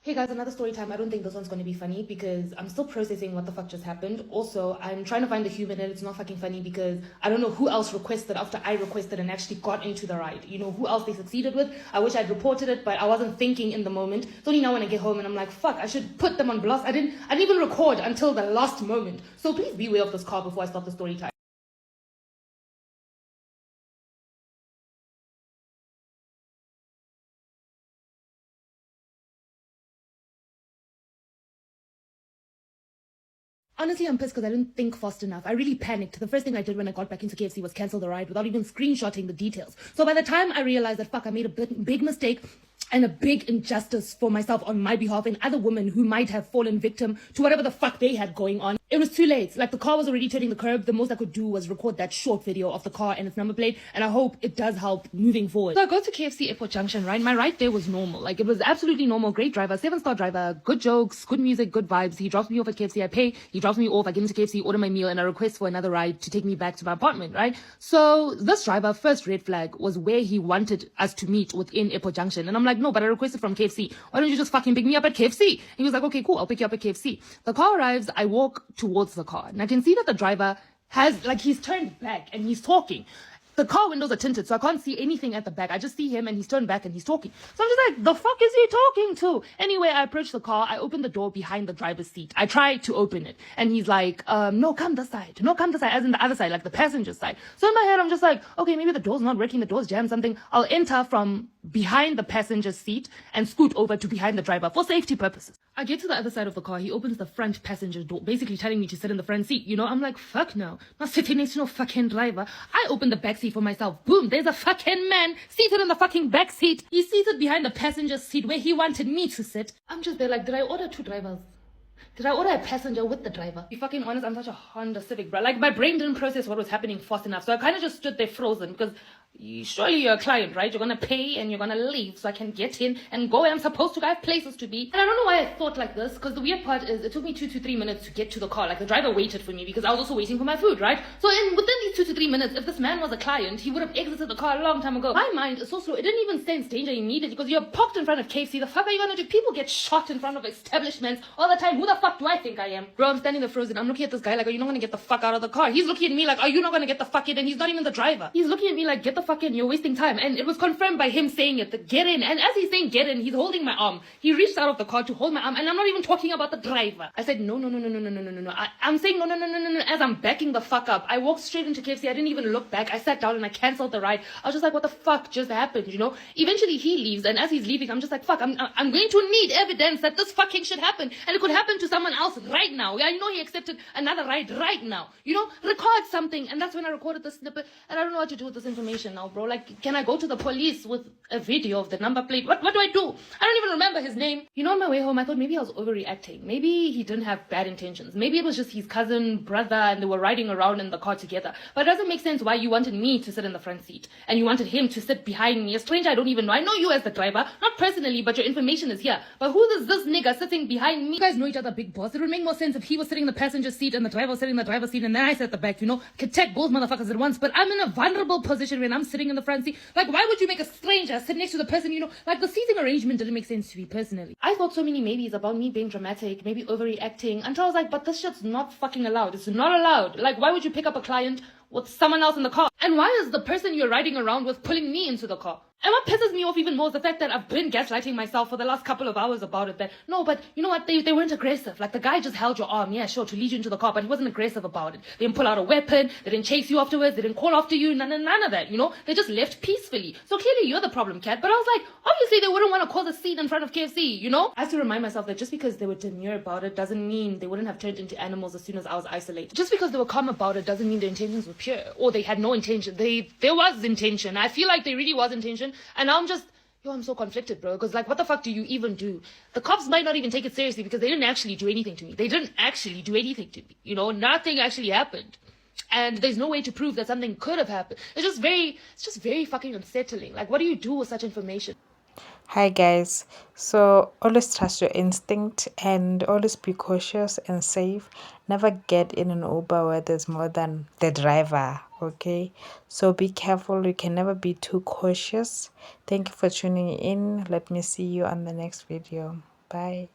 Hey guys, another story time. I don't think this one's going to be funny because I'm still processing what the fuck just happened. Also, I'm trying to find the humor and it's not fucking funny because I don't know who else requested after I requested and actually got into the ride. You know, who else they succeeded with. I wish I'd reported it, but I wasn't thinking in the moment. It's only now when I get home and I'm like, fuck, I should put them on blast. I didn't even record until the last moment. So please beware of this car before I start the story time. Honestly, I'm pissed because I didn't think fast enough. I really panicked. The first thing I did when I got back into KFC was cancel the ride without even screenshotting the details. So by the time I realized that, fuck, I made a big mistake and a big injustice for myself on my behalf and other women who might have fallen victim to whatever the fuck they had going on. It was too late. Like, the car was already turning the curb. The most I could do was record that short video of the car and its number plate, and I hope it does help moving forward. So I go to KFC Airport Junction, right? My ride there was normal. Like, it was absolutely normal. Great driver, 7-star driver, good jokes, good music, good vibes. He drops me off at KFC. I pay. He drops me off. I get into KFC, order my meal, and I request for another ride to take me back to my apartment, right? So this driver, first red flag, was where he wanted us to meet within Airport Junction. And I'm like, no, but I requested from KFC. Why don't you just fucking pick me up at KFC? He was like, okay, cool. I'll pick you up at KFC. The car arrives. I walk towards the car. And I can see that the driver has, like, he's turned back and he's talking. The car windows are tinted, so I can't see anything at the back. I just see him and he's turned back and he's talking. So I'm just like, the fuck is he talking to? Anyway, I approach the car. I open the door behind the driver's seat. I try to open it. And he's like, no, come this side. No, come this side. As in the other side, like the passenger side. So in my head, I'm just like, okay, maybe the door's not working. The door's jammed, something. I'll enter from behind the passenger seat and scoot over to behind the driver for safety purposes. I get to the other side of the car. He opens the front passenger door, basically telling me to sit in the front seat. You know, I'm like, fuck no. Not sitting next to no fucking driver. I open the back seat for myself. Boom, there's a fucking man seated in the fucking back seat. He's seated behind the passenger seat where he wanted me to sit. I'm just there like, did I order two drivers? Did I order a passenger with the driver? To be fucking honest, I'm such a Honda Civic, bro. Like, my brain didn't process what was happening fast enough. So I kind of just stood there frozen because surely you're a client, right? You're gonna pay and you're gonna leave so I can get in and go where I'm supposed to. I have places to be. And I don't know why I thought like this, because the weird part is it took me 2 to 3 minutes to get to the car. Like, the driver waited for me because I was also waiting for my food, right? So within these 2 to 3 minutes, if this man was a client, he would have exited the car a long time ago. My mind is so slow. It didn't even sense danger immediately because you're parked in front of KFC. The fuck are you gonna do? People get shot in front of establishments all the time. Who the fuck do I think I am? Bro, I'm standing there frozen. I'm looking at this guy like, are you not gonna get the fuck out of the car? He's looking at me like, are you not gonna get the fuck in? And he's not even the driver. He's looking at me like, get the fuck in. You're wasting time. And it was confirmed by him saying it, that get in. And as he's saying get in, he's holding my arm. He reached out of the car to hold my arm, and I'm not even talking about the driver. I said no. I'm saying no. As I'm backing the fuck up, I walked straight into KFC. I didn't even look back. I sat down and I canceled the ride. I was just like, what the fuck just happened, you know? Eventually he leaves, and as he's leaving, I'm just like, fuck, I'm going to need evidence that this fucking shit happened, and it could happen to someone else right now. I know he accepted another ride right now, you know? Record something. And that's when I recorded the snippet, and I don't know what to do with this information now, bro. Like, can I go to the police with a video of the number plate? What do I do? I don't even remember his name. You know, on my way home, I thought maybe I was overreacting. Maybe he didn't have bad intentions. Maybe it was just his cousin, brother, and they were riding around in the car together. But it doesn't make sense why you wanted me to sit in the front seat and you wanted him to sit behind me. A stranger I don't even know. I know you as the driver, not personally, but your information is here. But who is this nigga sitting behind me? You guys know each other, big boss. It would make more sense if he was sitting in the passenger seat and the driver was sitting in the driver's seat, and then I sat at the back, you know? Could take both motherfuckers at once. But I'm in a vulnerable position when I'm sitting in the front seat. Like, why would you make a stranger sit next to the person, you know? Like, the seating arrangement didn't make sense to me personally. I thought so many maybes about me being dramatic, maybe overreacting, until I was like, but this shit's not fucking allowed. It's not allowed. Like, why would you pick up a client with someone else in the car? And why is the person you're riding around with pulling me into the car? And what pisses me off even more is the fact that I've been gaslighting myself for the last couple of hours about it. That, no, but you know what? They weren't aggressive. Like, the guy just held your arm, yeah, sure, to lead you into the car, but he wasn't aggressive about it. They didn't pull out a weapon. They didn't chase you afterwards. They didn't call after you. None of that, you know? They just left peacefully. So clearly you're the problem, cat. But I was like, obviously they wouldn't want to cause a scene in front of KFC, you know? I have to remind myself that just because they were demure about it doesn't mean they wouldn't have turned into animals as soon as I was isolated. Just because they were calm about it doesn't mean their intentions were pure, or they had no intention. There was intention. I feel like there really was intention, and now I'm so conflicted, bro, because, like, what the fuck do you even do? The cops might not even take it seriously because they didn't actually do anything to me. They didn't actually do anything to me. You know, nothing actually happened. And there's no way to prove that something could have happened. It's just very fucking unsettling. Like, what do you do with such information? Hi guys, so always trust your instinct and always be cautious and safe. Never get in an Uber where there's more than the driver, okay? So be careful. You can never be too cautious. Thank you for tuning in. Let me see you on the next video. Bye.